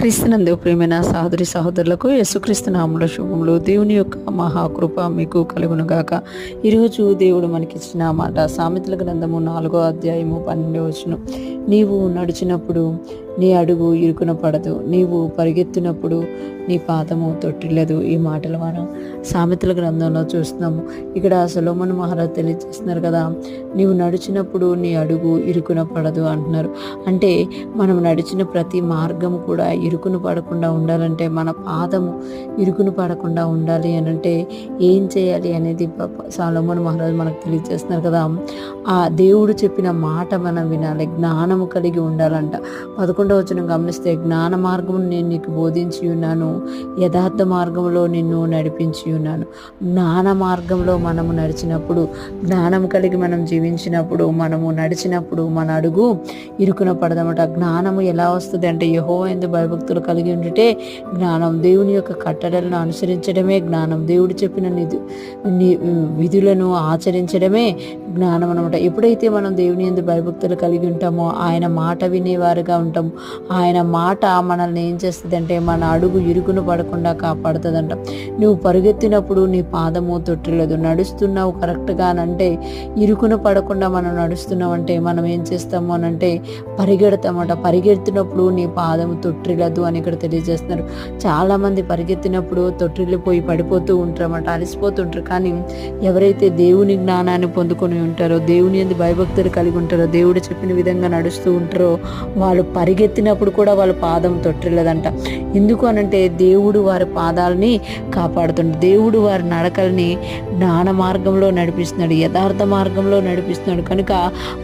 క్రీస్తునందు ప్రియమైన సహోదరి సహోదరులకు యేసుక్రీస్తు నామములో శుభములు. దేవుని యొక్క మహాకృప మీకు కలుగునుగాక. ఈరోజు దేవుడు మనకిచ్చిన మాట సామెతల గ్రంథము 4వ అధ్యాయము 12వ వచనం. నీవు నడిచినప్పుడు నీ అడుగు ఇరుకున పడదు, నీవు పరిగెత్తినప్పుడు నీ పాదము తొట్టిల్లదు. ఈ మాటలు మనం సామెతల గ్రంథంలో చూస్తున్నాము. ఇక్కడ సొలొమోను మహారాజు తెలియజేస్తున్నారు కదా, నీవు నడిచినప్పుడు నీ అడుగు ఇరుకున పడదు అంటున్నారు. అంటే మనం నడిచిన ప్రతి మార్గము కూడా ఇరుకును పడకుండా ఉండాలంటే, మన పాదము ఇరుకును పడకుండా ఉండాలి అని అంటే ఏం చేయాలి అనేది సొలొమోను మహారాజు మనకు తెలియజేస్తున్నారు కదా. ఆ దేవుడు చెప్పిన మాట మనం వినాలి, జ్ఞానము కలిగి ఉండాలంట. 11వ వచనం గమనిస్తే, జ్ఞాన మార్గము నేను నీకు బోధించి ఉన్నాను, యథార్థ మార్గంలో నిన్ను నడిపించి ఉన్నాను. జ్ఞాన మార్గంలో మనము నడిచినప్పుడు, జ్ఞానం కలిగి మనం జీవించినప్పుడు, మనము నడిచినప్పుడు మన అడుగు ఇరుకున పడదన్నమాట. జ్ఞానము ఎలా వస్తుంది అంటే, యెహోవా యందు భయభక్తులు కలిగి ఉంటే జ్ఞానం. దేవుని యొక్క కట్టడలను అనుసరించడమే జ్ఞానం. దేవుడు చెప్పిన విధులను ఆచరించడమే జ్ఞానం అనమాట. ఎప్పుడైతే మనం దేవుని యందు భయభక్తులు కలిగి ఉంటామో, ఆయన మాట వినేవారుగా ఉంటాము. ఆయన మాట మనల్ని ఏం చేస్తుంది అంటే, మన అడుగు ఇరుకును పడకుండా కాపాడుతుందంట. నువ్వు పరిగెత్తినప్పుడు నీ పాదము తొట్టిల్లదు. నడుస్తున్నావు కరెక్ట్గా అంటే, ఇరుకును పడకుండా మనం నడుస్తున్నాం అంటే మనం ఏం చేస్తాము అని అంటే పరిగెడతామట. పరిగెత్తినప్పుడు నీ పాదము తొట్టిల్లదు అని ఇక్కడ తెలియజేస్తున్నారు. చాలామంది పరిగెత్తినప్పుడు తొట్టిల్లిపోయి పడిపోతూ ఉంటారన్నమాట, అలసిపోతుంటారు. కానీ ఎవరైతే దేవుని జ్ఞానాన్ని పొందుకొని ఉంటారో, దేవుని యందు భయభక్తులు కలిగి ఉంటారో, దేవుడు చెప్పిన విధంగా నడుస్తూ ఉంటారో, వాళ్ళు పరిగెత్తినప్పుడు కూడా వాళ్ళ పాదం తొట్టిల్లదంట. ఎందుకు అనంటే, దేవుడు వారి పాదాలని కాపాడుతున్నాడు. దేవుడు వారి నడకల్ని జ్ఞాన మార్గంలో నడిపిస్తున్నాడు, యథార్థ మార్గంలో నడిపిస్తున్నాడు. కనుక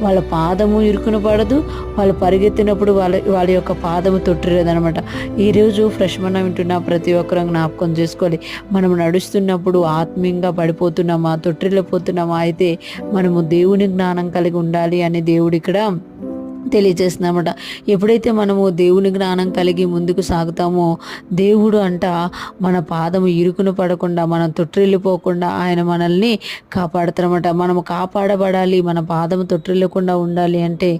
వాళ్ళ పాదము ఇరుకున పడదు, వాళ్ళు పరిగెత్తినప్పుడు వాళ్ళ యొక్క పాదము తొట్టిల్లదనమాట. ఈరోజు ఫ్రెష్ మనం వింటున్న ప్రతి ఒక్కరూ జ్ఞాపకం చేసుకోవాలి. మనం నడుస్తున్నప్పుడు ఆత్మీయంగా పడిపోతున్నామా, తొట్టిల్లిపోతున్నామా, అయితే మనము దేవుని జ్ఞానం కలిగి ఉండాలి అని దేవుడు ఇక్కడ తెలియజేస్తున్నామట. ఎప్పుడైతే మనము దేవుని జ్ఞానం కలిగి ముందుకు సాగుతామో, దేవుడు అంట మన పాదము ఇరుకును పడకుండా, మనం తొట్టిల్లిపోకుండా ఆయన మనల్ని కాపాడుతారన్నమాట. మనము కాపాడబడాలి, మన పాదము తొట్టిల్లకుండా ఉండాలి అంటే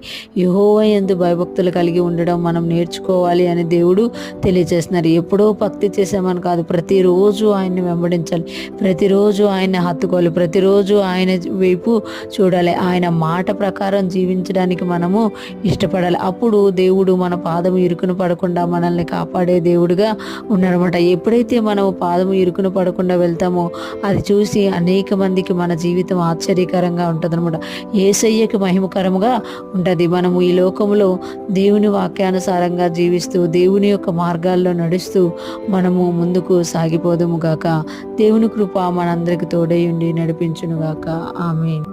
యెహోవా యందు భయభక్తులు కలిగి ఉండడం మనం నేర్చుకోవాలి అని దేవుడు తెలియజేస్తున్నారు. ఎప్పుడో భక్తి చేసామని కాదు, ప్రతిరోజు ఆయన్ని వెంబడించాలి, ప్రతిరోజు ఆయన్ని హత్తుకోవాలి, ప్రతిరోజు ఆయన వైపు చూడాలి, ఆయన మాట ప్రకారం జీవించడానికి మనము ఇష్టపడాలి. అప్పుడు దేవుడు మన పాదము ఇరుకును పడకుండా మనల్ని కాపాడే దేవుడుగా ఉన్నారన్నమాట. ఎప్పుడైతే మనం పాదము ఇరుకును పడకుండా వెళ్తామో, అది చూసి అనేక మందికి మన జీవితం ఆశ్చర్యకరంగా ఉంటుందన్నమాట. యేసయ్యకి మహిమకరంగా ఉంటుంది. మనము ఈ లోకంలో దేవుని వాక్యానుసారంగా జీవిస్తూ, దేవుని యొక్క మార్గాల్లో నడుస్తూ మనము ముందుకు సాగిపోదుము గాక. దేవుని కృప మనందరికి తోడై ఉండి నడిపించును గాక. ఆమేన్.